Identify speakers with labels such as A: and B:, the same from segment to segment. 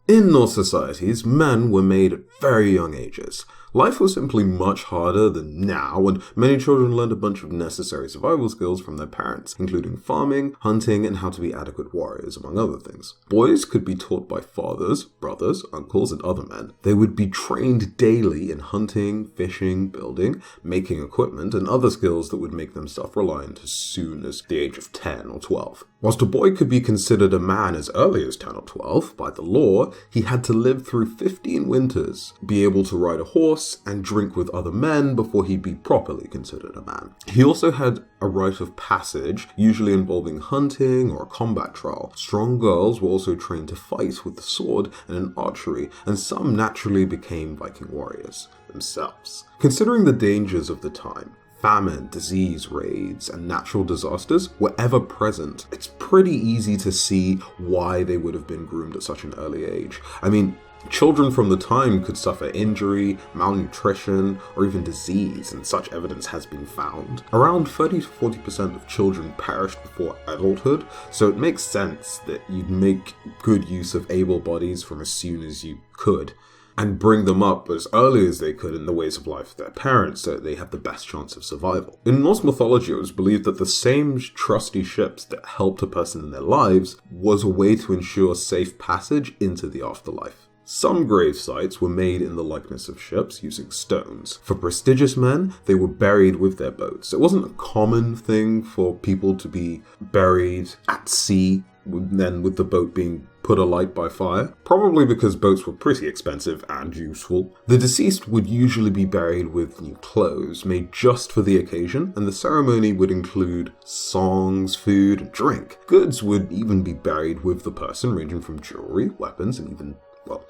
A: In Norse societies, men were made at very young ages. Life was simply much harder than now, and many children learned a bunch of necessary survival skills from their parents, including farming, hunting, and how to be adequate warriors, among other things. Boys could be taught by fathers, brothers, uncles, and other men. They would be trained daily in hunting, fishing, building, making equipment, and other skills that would make them self-reliant as soon as the age of 10 or 12. Whilst a boy could be considered a man as early as 10 or 12, by the law, he had to live through 15 winters, be able to ride a horse, and drink with other men before he'd be properly considered a man. He also had a rite of passage, usually involving hunting or a combat trial. Strong girls were also trained to fight with the sword and in archery, and some naturally became Viking warriors themselves. Considering the dangers of the time, famine, disease, raids, and natural disasters were ever present, it's pretty easy to see why they would have been groomed at such an early age. I mean, children from the time could suffer injury, malnutrition, or even disease, and such evidence has been found. Around 30 to 40% of children perished before adulthood, so it makes sense that you'd make good use of able bodies from as soon as you could, and bring them up as early as they could in the ways of life of their parents so that they have the best chance of survival. In Norse mythology, it was believed that the same trusty ships that helped a person in their lives was a way to ensure safe passage into the afterlife. Some grave sites were made in the likeness of ships using stones. For prestigious men, they were buried with their boats. It wasn't a common thing for people to be buried at sea, then with the boat being put alight by fire, probably because boats were pretty expensive and useful. The deceased would usually be buried with new clothes made just for the occasion, and the ceremony would include songs, food, and drink. Goods would even be buried with the person, ranging from jewelry, weapons, and even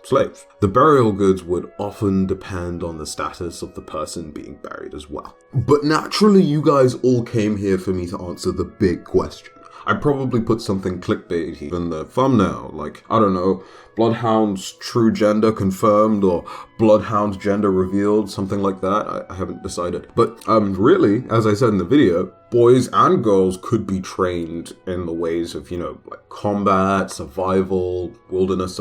A: slaves. The burial goods would often depend on the status of the person being buried as well. But naturally, you guys all came here for me to answer the big question. I probably put something clickbaity in the thumbnail, like, I don't know, Bloodhound's true gender confirmed, or Bloodhound gender revealed, something like that. I haven't decided. But really, as I said in the video, boys and girls could be trained in the ways of, like combat, survival, wilderness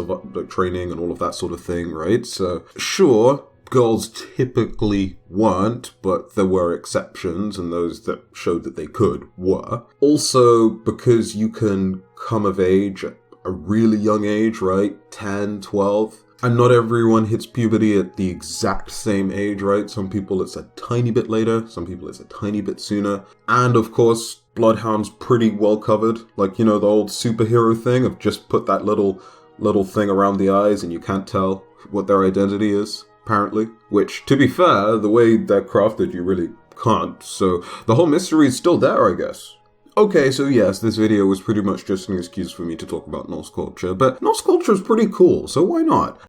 A: training, and all of that sort of thing, right? So, sure, girls typically weren't, but there were exceptions, and those that showed that they could were. Also, because you can come of age at a really young age, right? 10, 12. And not everyone hits puberty at the exact same age, right? Some people it's a tiny bit later, some people it's a tiny bit sooner. And of course, Bloodhound's pretty well covered. Like, the old superhero thing of just put that little thing around the eyes and you can't tell what their identity is, apparently. Which, to be fair, the way they're crafted, you really can't. So the whole mystery is still there, I guess. Okay, so yes, this video was pretty much just an excuse for me to talk about Norse culture, but Norse culture is pretty cool, so why not?